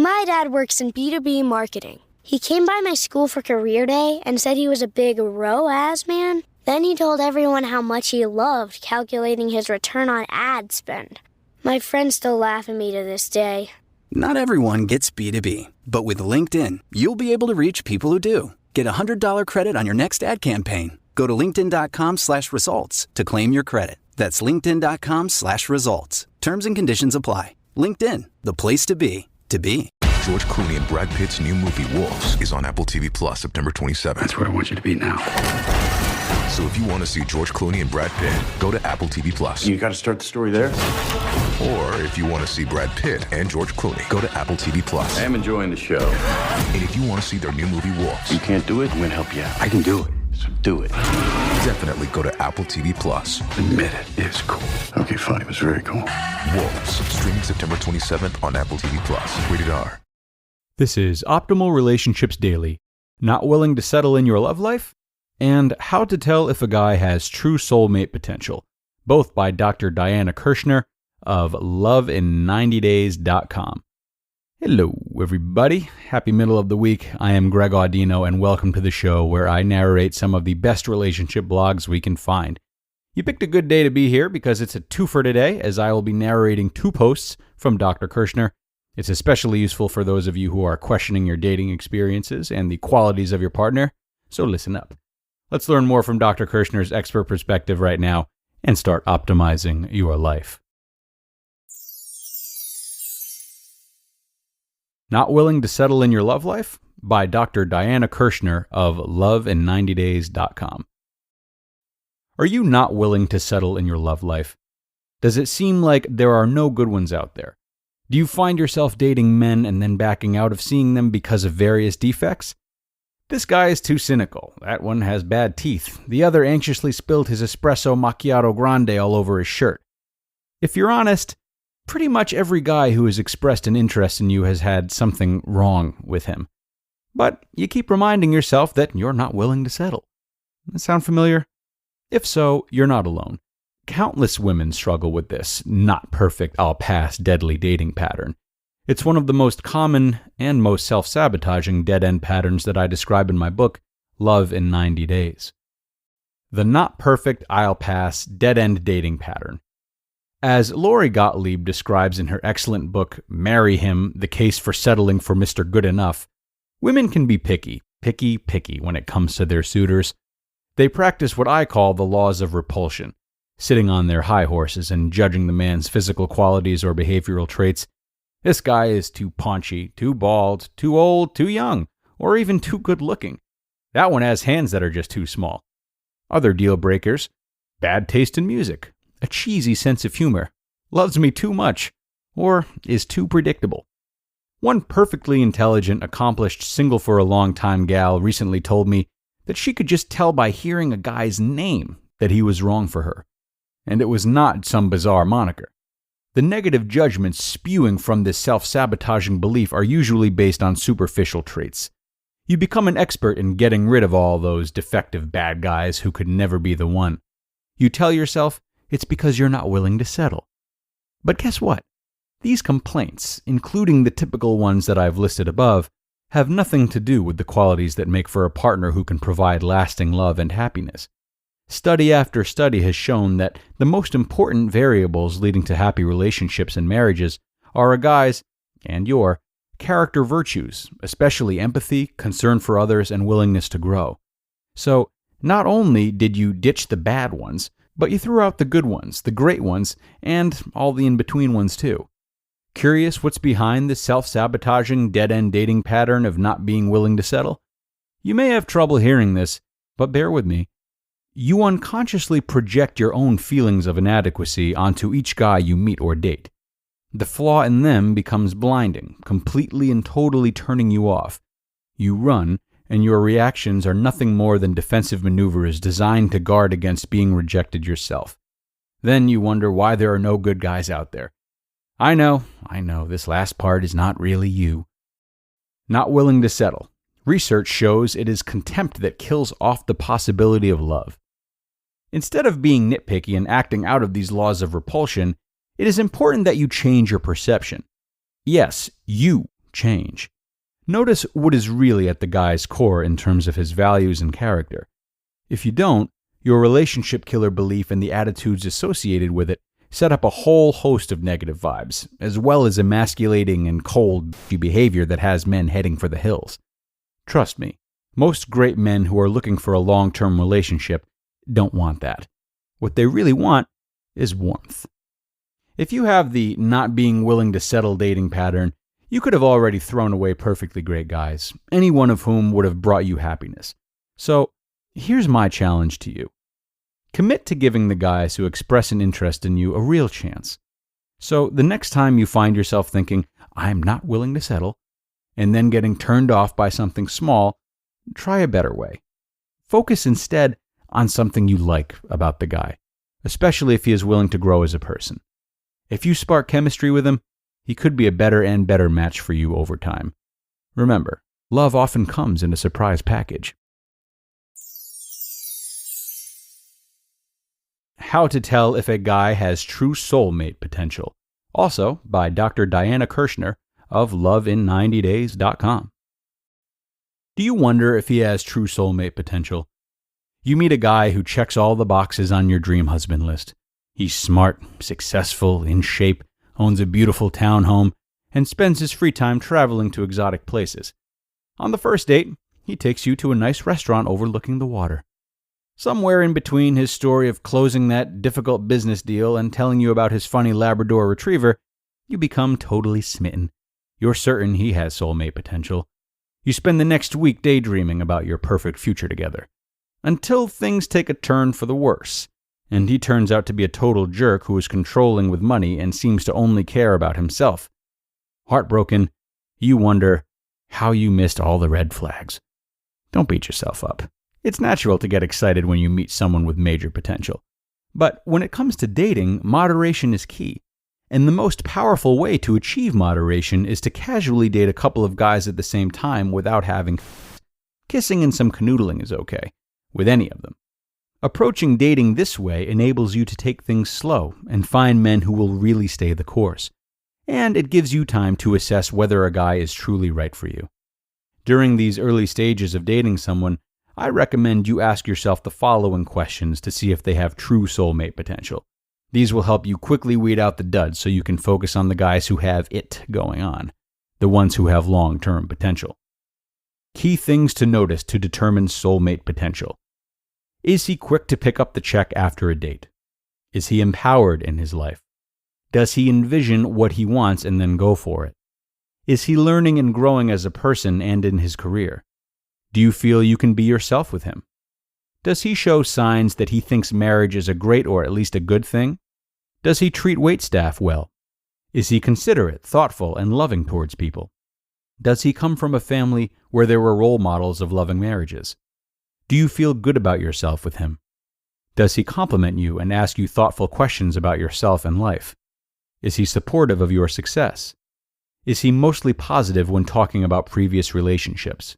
My dad works in B2B marketing. He came by my school for career day and said he was a big ROAS man. Then he told everyone how much he loved calculating his return on ad spend. My friends still laugh at me to this day. Not everyone gets B2B, but with LinkedIn, you'll be able to reach people who do. Get a $100 credit on your next ad campaign. Go to linkedin.com/results to claim your credit. That's linkedin.com/results. Terms and conditions apply. LinkedIn, the place to be, to be. George Clooney and Brad Pitt's new movie Wolves is on Apple TV Plus September 27th. That's where I want you to be now. So if you want to see George Clooney and Brad Pitt, go to Apple TV Plus. You got to start the story there. Or if you want to see Brad Pitt and George Clooney, go to Apple TV Plus. I am enjoying the show. And if you want to see their new movie Wolves, You can't do it, I'm going to help you out. I can do it. So do it. Definitely go to Apple TV Plus. Admit it, it's cool. Okay, fine, it was very cool. Wolves, streaming September 27th on Apple TV Plus. Rated R. This is Optimal Relationships Daily. Not willing to settle in your love life? And How to Tell If a Guy Has True Soulmate Potential, both by Dr. Diana Kirschner of lovin90days.com. Hello, everybody. Happy middle of the week. I am Greg Audino, and welcome to the show where I narrate some of the best relationship blogs we can find. You picked a good day to be here because it's a twofer today, as I will be narrating 2 posts from Dr. Kirschner. It's especially useful for those of you who are questioning your dating experiences and the qualities of your partner, so listen up. Let's learn more from Dr. Kirschner's expert perspective right now and start optimizing your life. Not Willing to Settle in Your Love Life? By Dr. Diana Kirschner of lovin90days.com. Are you not willing to settle in your love life? Does it seem like there are no good ones out there? Do you find yourself dating men and then backing out of seeing them because of various defects? This guy is too cynical. That one has bad teeth. The other anxiously spilled his espresso macchiato grande all over his shirt. If you're honest, pretty much every guy who has expressed an interest in you has had something wrong with him. But you keep reminding yourself that you're not willing to settle. Does that sound familiar? If so, you're not alone. Countless women struggle with this not perfect, I'll pass, deadly dating pattern. It's one of the most common and most self-sabotaging dead-end patterns that I describe in my book, Love in 90 Days. The not perfect, I'll pass, dead-end dating pattern. As Lori Gottlieb describes in her excellent book, Marry Him, The Case for Settling for Mr. Good Enough, women can be picky when it comes to their suitors. They practice what I call the laws of repulsion, sitting on their high horses and judging the man's physical qualities or behavioral traits. This guy is too paunchy, too bald, too old, too young, or even too good looking. That one has hands that are just too small. Other deal breakers: bad taste in music, a cheesy sense of humor, loves me too much, or is too predictable. One perfectly intelligent, accomplished, single-for-a-long-time gal recently told me that she could just tell by hearing a guy's name that he was wrong for her. And it was not some bizarre moniker. The negative judgments spewing from this self-sabotaging belief are usually based on superficial traits. You become an expert in getting rid of all those defective bad guys who could never be the one. You tell yourself it's because you're not willing to settle. But guess what? These complaints, including the typical ones that I've listed above, have nothing to do with the qualities that make for a partner who can provide lasting love and happiness. Study after study has shown that the most important variables leading to happy relationships and marriages are a guy's, and your, character virtues, especially empathy, concern for others, and willingness to grow. So, not only did you ditch the bad ones, but you threw out the good ones, the great ones, and all the in-between ones too. Curious what's behind the self-sabotaging, dead-end dating pattern of not being willing to settle? You may have trouble hearing this, but bear with me. You unconsciously project your own feelings of inadequacy onto each guy you meet or date. The flaw in them becomes blinding, completely and totally turning you off. You run, and your reactions are nothing more than defensive maneuvers designed to guard against being rejected yourself. Then you wonder why there are no good guys out there. I know, this last part is not really you. Not willing to settle. Research shows it is contempt that kills off the possibility of love. Instead of being nitpicky and acting out of these laws of repulsion, it is important that you change your perception. Yes, you change. Notice what is really at the guy's core in terms of his values and character. If you don't, your relationship killer belief and the attitudes associated with it set up a whole host of negative vibes, as well as emasculating and cold behavior that has men heading for the hills. Trust me, most great men who are looking for a long-term relationship don't want that. What they really want is warmth. If you have the not being willing to settle dating pattern, you could have already thrown away perfectly great guys, any one of whom would have brought you happiness. So, here's my challenge to you. Commit to giving the guys who express an interest in you a real chance. So, the next time you find yourself thinking, I'm not willing to settle, and then getting turned off by something small, try a better way. Focus instead on something you like about the guy, especially if he is willing to grow as a person. If you spark chemistry with him, he could be a better and better match for you over time. Remember, love often comes in a surprise package. How to Tell If a Guy Has True Soulmate Potential, also by Dr. Diana Kirschner of lovin90days.com. Do you wonder if he has true soulmate potential? You meet a guy who checks all the boxes on your dream husband list. He's smart, successful, in shape, owns a beautiful townhome, and spends his free time traveling to exotic places. On the first date, he takes you to a nice restaurant overlooking the water. Somewhere in between his story of closing that difficult business deal and telling you about his funny Labrador retriever, you become totally smitten. You're certain he has soulmate potential. You spend the next week daydreaming about your perfect future together. Until things take a turn for the worse, and he turns out to be a total jerk who is controlling with money and seems to only care about himself. Heartbroken, you wonder how you missed all the red flags. Don't beat yourself up. It's natural to get excited when you meet someone with major potential. But when it comes to dating, moderation is key. And the most powerful way to achieve moderation is to casually date a couple of guys at the same time without having kissing and some canoodling is okay, with any of them. Approaching dating this way enables you to take things slow and find men who will really stay the course. And it gives you time to assess whether a guy is truly right for you. During these early stages of dating someone, I recommend you ask yourself the following questions to see if they have true soulmate potential. These will help you quickly weed out the duds so you can focus on the guys who have it going on, the ones who have long-term potential. Key things to notice to determine soulmate potential. Is he quick to pick up the check after a date? Is he empowered in his life? Does he envision what he wants and then go for it? Is he learning and growing as a person and in his career? Do you feel you can be yourself with him? Does he show signs that he thinks marriage is a great or at least a good thing? Does he treat waitstaff well? Is he considerate, thoughtful, and loving towards people? Does he come from a family where there were role models of loving marriages? Do you feel good about yourself with him? Does he compliment you and ask you thoughtful questions about yourself and life? Is he supportive of your success? Is he mostly positive when talking about previous relationships?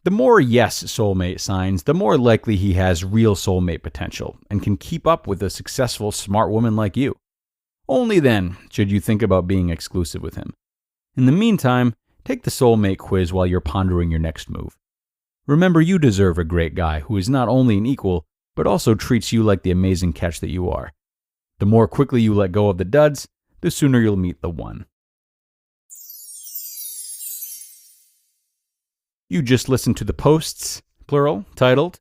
The more yes soulmate signs, the more likely he has real soulmate potential and can keep up with a successful, smart woman like you. Only then should you think about being exclusive with him. In the meantime, take the soulmate quiz while you're pondering your next move. Remember, you deserve a great guy who is not only an equal, but also treats you like the amazing catch that you are. The more quickly you let go of the duds, the sooner you'll meet the one. You just listened to the posts, plural, titled,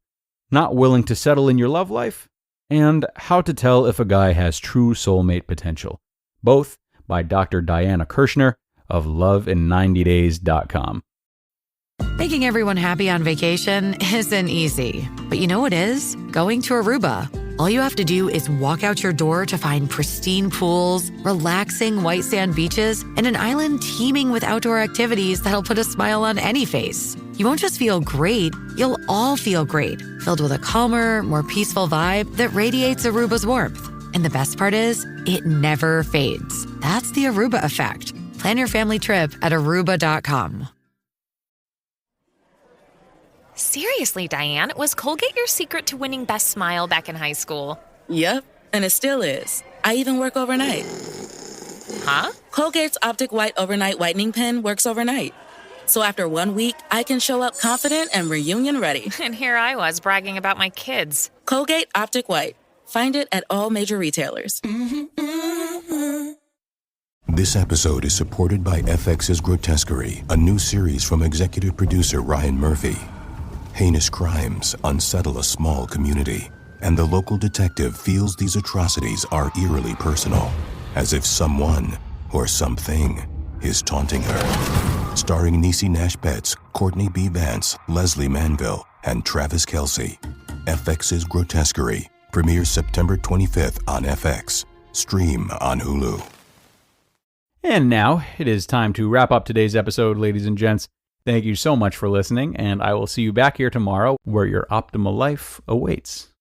Not Willing to Settle in Your Love Life, and How to Tell If a Guy Has True Soulmate Potential, both by Dr. Diana Kirschner of lovin90days.com. Making everyone happy on vacation isn't easy, but you know what is? Going to Aruba. All you have to do is walk out your door to find pristine pools, relaxing white sand beaches, and an island teeming with outdoor activities that'll put a smile on any face. You won't just feel great, you'll all feel great, filled with a calmer, more peaceful vibe that radiates Aruba's warmth. And the best part is, it never fades. That's the Aruba effect. Plan your family trip at Aruba.com. Seriously, Diane, was Colgate your secret to winning Best Smile back in high school? Yep, and it still is. I even work overnight. Huh? Colgate's Optic White Overnight Whitening Pen works overnight. So after 1 week, I can show up confident and reunion ready. And here I was bragging about my kids. Colgate Optic White. Find it at all major retailers. This episode is supported by FX's Grotesquerie, a new series from executive producer Ryan Murphy. Heinous crimes unsettle a small community, and the local detective feels these atrocities are eerily personal, as if someone or something is taunting her. Starring Niecy Nash Betts, Courtney B. Vance, Leslie Manville, and Travis Kelce. FX's Grotesquerie premieres September 25th on FX. Stream on Hulu. And now it is time to wrap up today's episode, ladies and gents. Thank you so much for listening, and I will see you back here tomorrow where your optimal life awaits.